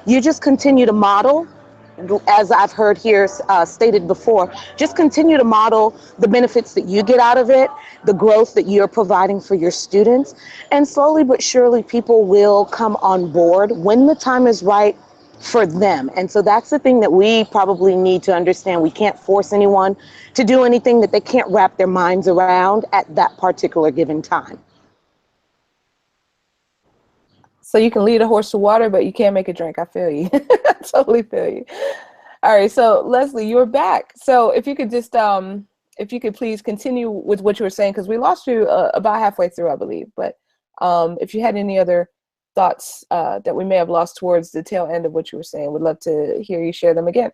You just continue to model, as I've heard here stated before, just continue to model the benefits that you get out of it, the growth that you're providing for your students, and slowly but surely people will come on board when the time is right for them. And so that's the thing that we probably need to understand. We can't force anyone to do anything that they can't wrap their minds around at that particular given time. So you can lead a horse to water, but you can't make it drink. I feel you. I totally feel you. All right, so Leslie, you're back. So if you could just, if you could please continue with what you were saying, because we lost you about halfway through, I believe. But if you had any other thoughts that we may have lost towards the tail end of what you were saying, we'd love to hear you share them again.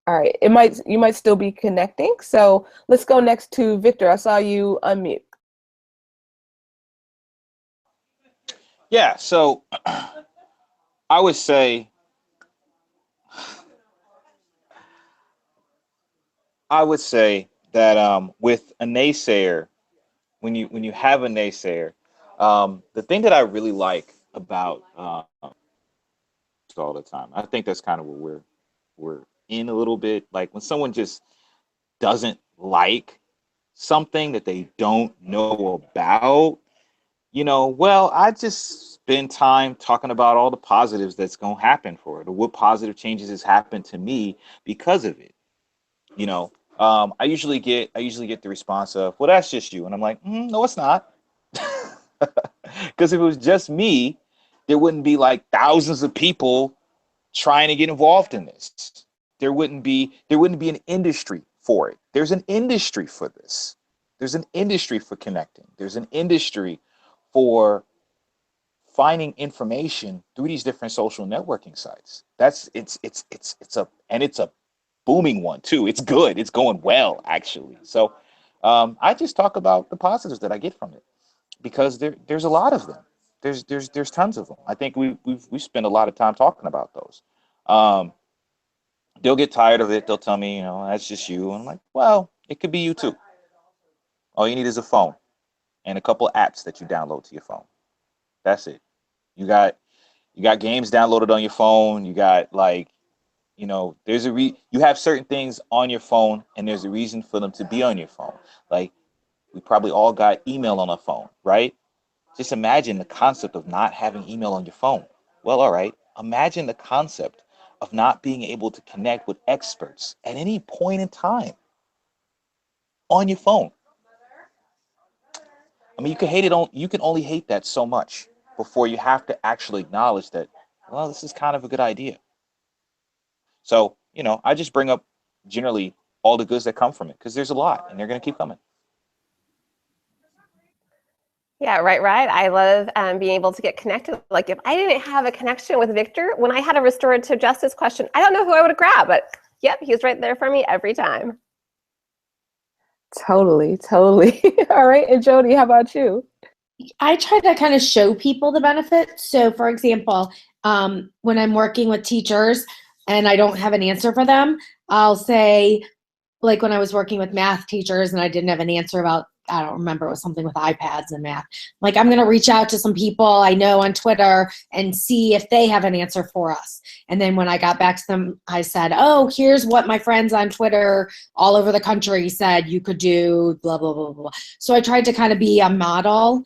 All right, you might still be connecting. So let's go next to Victor. I saw you unmute. Yeah, so I would say, that with a naysayer, when you have a naysayer, the thing that I really like about all the time, I think that's kind of what we're in a little bit. Like when someone just doesn't like something that they don't know about, well, I just spend time talking about all the positives that's going to happen for it, or what positive changes has happened to me because of it. You know, I usually get the response of, "Well, that's just you," and I'm like, "No, it's not," because if it was just me, there wouldn't be like thousands of people trying to get involved in this. There wouldn't be an industry for it. There's an industry for this. There's an industry for connecting. There's an industry for finding information through these different social networking sites. It's a booming one too. It's good. It's going well actually. So I just talk about the positives that I get from it because there's a lot of them. There's tons of them. I think we spend a lot of time talking about those. Um, they'll get tired of it. They'll tell me, that's just you. And I'm like, well, it could be you too. All you need is a phone and a couple of apps that you download to your phone. That's it. You got games downloaded on your phone. You got like, you have certain things on your phone and there's a reason for them to be on your phone. Like we probably all got email on our phone, right? Just imagine the concept of not having email on your phone. Well, all right. Imagine the concept of not being able to connect with experts at any point in time on your phone. I mean, you can only hate that so much before you have to actually acknowledge that, well, this is kind of a good idea. So, I just bring up generally all the goods that come from it because there's a lot and they're going to keep coming. Yeah, right. I love being able to get connected. Like if I didn't have a connection with Victor, when I had a restorative justice question, I don't know who I would have grabbed, but yep, he's right there for me every time. Totally. All right. And Jody, how about you? I try to kind of show people the benefits. So, for example, when I'm working with teachers and I don't have an answer for them, I'll say, like when I was working with math teachers and I didn't have an answer about, I don't remember, it was something with iPads and math. Like, I'm going to reach out to some people I know on Twitter and see if they have an answer for us. And then when I got back to them, I said, oh, here's what my friends on Twitter all over the country said you could do, blah, blah, blah, blah. So I tried to kind of be a model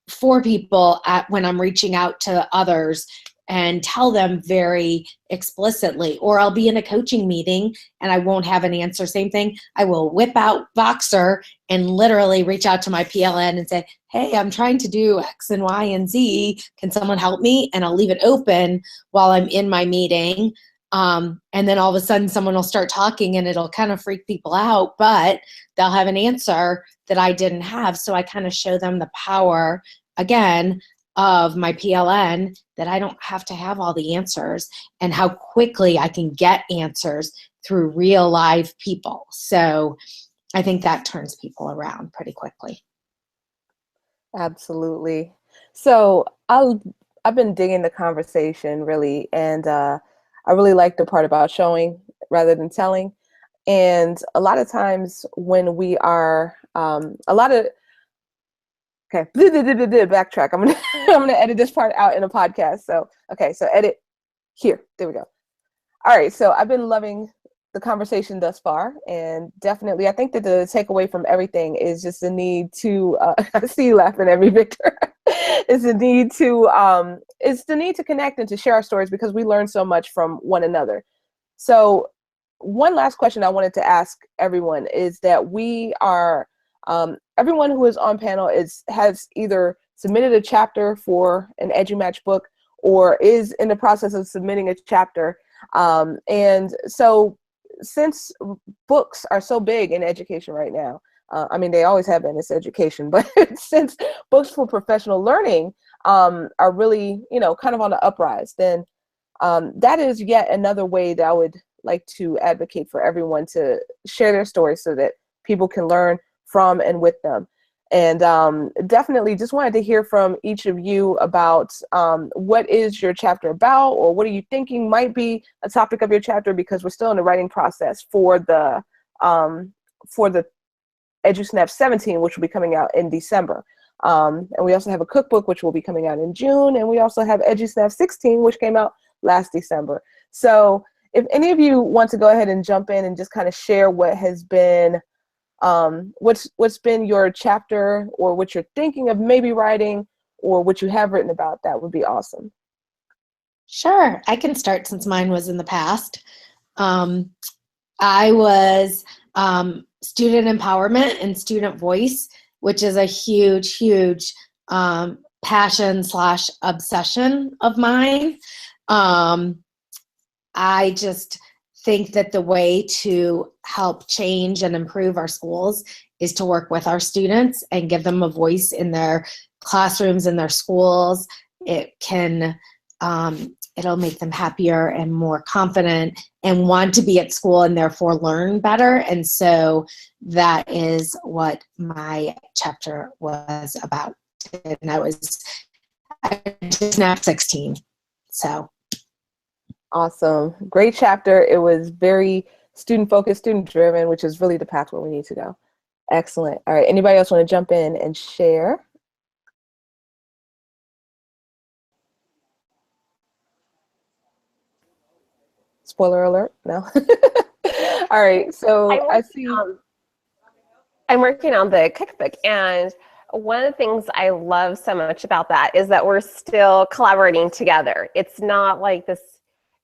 for people when I'm reaching out to others and tell them very explicitly. Or I'll be in a coaching meeting and I won't have an answer. Same thing. I will whip out Voxer and literally reach out to my PLN and say, hey, I'm trying to do X and Y and Z. Can someone help me? And I'll leave it open while I'm in my meeting. And then all of a sudden someone will start talking and it'll kind of freak people out, but they'll have an answer that I didn't have. So I kind of show them the power, again, of my PLN, that I don't have to have all the answers and how quickly I can get answers through real live people. So I think that turns people around pretty quickly. Absolutely. So I've been digging the conversation really, and I really like the part about showing rather than telling. And a lot of times when we are okay, backtrack. I'm gonna edit this part out in a podcast. So edit here. There we go. All right. So I've been loving the conversation thus far, and definitely, I think that the takeaway from everything is just the need to. I see you laughing at me, Victor. It's the need to connect and to share our stories because we learn so much from one another. So, one last question I wanted to ask everyone is that we are. Everyone who is on panel has either submitted a chapter for an EduMatch book or is in the process of submitting a chapter. And so since books are so big in education right now, I mean, they always have been, it's education, but since books for professional learning are really, kind of on the uprise, then that is yet another way that I would like to advocate for everyone to share their stories so that people can learn from and with them. And definitely just wanted to hear from each of you about what is your chapter about, or what are you thinking might be a topic of your chapter, because we're still in the writing process for the EduSnap 17, which will be coming out in December. And we also have a cookbook, which will be coming out in June. And we also have EduSnap 16, which came out last December. So if any of you want to go ahead and jump in and just kind of share what has been, what's been your chapter, or what you're thinking of maybe writing, or what you have written about, that would be awesome. Sure, I can start since mine was in the past. I was student empowerment and student voice, which is a huge, huge passion / obsession of mine. I just think that the way to help change and improve our schools is to work with our students and give them a voice in their classrooms, in their schools. It can, it'll make them happier and more confident and want to be at school and therefore learn better. And so that is what my chapter was about. And I just now 16, so. Awesome. Great chapter. It was very student focused, student driven, which is really the path where we need to go. Excellent. All right. Anybody else want to jump in and share? Spoiler alert. No. All right. So I see. I'm working on the cookbook, and one of the things I love so much about that is that we're still collaborating together. It's not like this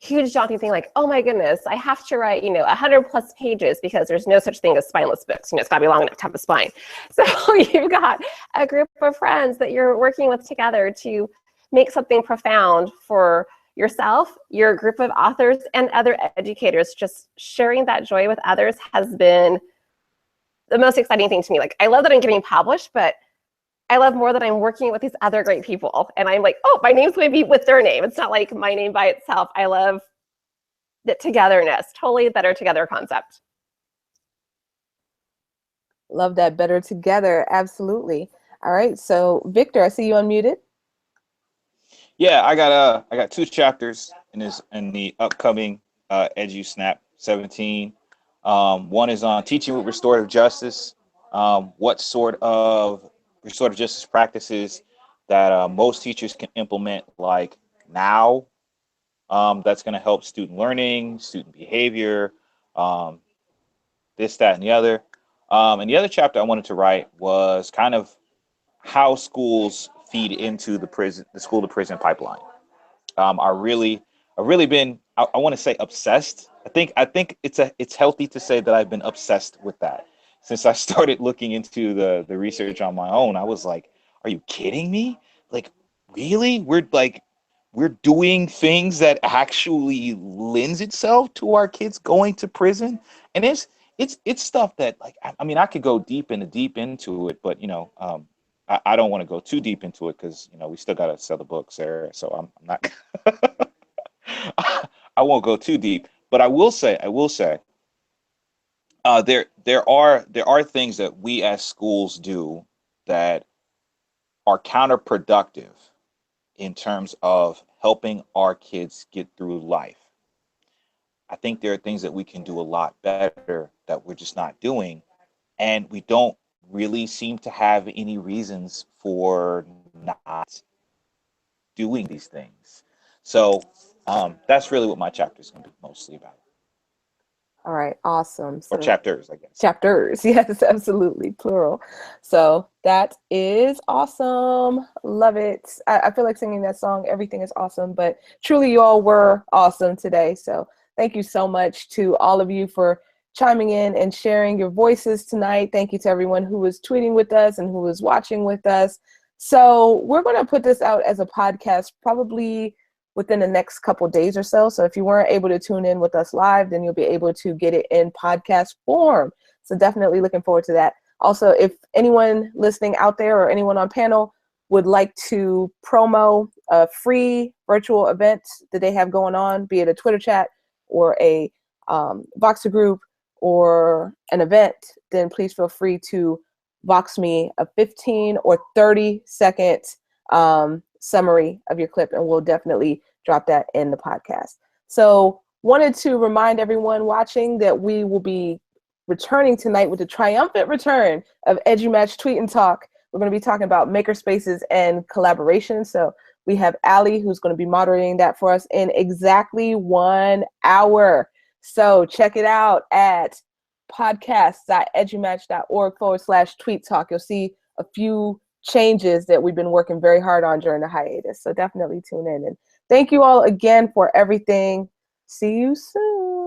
huge daunting thing like, oh my goodness, I have to write, 100+ pages, because there's no such thing as spineless books. It's got to be long enough to have a spine. So you've got a group of friends that you're working with together to make something profound for yourself, your group of authors, and other educators. Just sharing that joy with others has been the most exciting thing to me. Like, I love that I'm getting published, but I love more that I'm working with these other great people. And I'm like, oh, my name's going to be with their name. It's not like my name by itself. I love the togetherness. Totally better together concept. Love that, better together. Absolutely. All right. So Victor, I see you unmuted. Yeah, I got 2 chapters in the upcoming EduSnap 17. One is on teaching with restorative justice. What sort of restorative justice practices that most teachers can implement, like now, that's going to help student learning, student behavior, this, that, and the other. And the other chapter I wanted to write was kind of how schools feed into the school to prison pipeline. I've really been, I want to say, obsessed. I think it's healthy to say that I've been obsessed with that since I started looking into the research on my own. I was like, are you kidding me? Like, really? We're doing things that actually lends itself to our kids going to prison, and it's stuff that, like, I mean, I could go deep into it, but I don't want to go too deep into it because we still got to sell the book, Sarah. So I'm not. I won't go too deep, but I will say, there are things that we as schools do that are counterproductive in terms of helping our kids get through life. I think there are things that we can do a lot better that we're just not doing, and we don't really seem to have any reasons for not doing these things. So that's really what my chapter is going to be mostly about. All right, awesome. Or chapters, I guess. Chapters, yes, absolutely, plural. So that is awesome. Love it. I feel like singing that song, Everything is Awesome, but truly you all were awesome today. So thank you so much to all of you for chiming in and sharing your voices tonight. Thank you to everyone who was tweeting with us and who was watching with us. So we're going to put this out as a podcast probably within the next couple days or so. So if you weren't able to tune in with us live, then you'll be able to get it in podcast form. So definitely looking forward to that. Also, if anyone listening out there or anyone on panel would like to promo a free virtual event that they have going on, be it a Twitter chat or a Voxer group or an event, then please feel free to Vox me a 15 or 30-second summary of your clip, and we'll definitely drop that in the podcast. So wanted to remind everyone watching that we will be returning tonight with the triumphant return of EduMatch Tweet and Talk. We're going to be talking about makerspaces and collaboration. So we have Allie, who's going to be moderating that for us in exactly 1 hour. So check it out at podcast.edumatch.org/tweet talk. You'll see a few changes that we've been working very hard on during the hiatus. So definitely tune in. And thank you all again for everything. See you soon.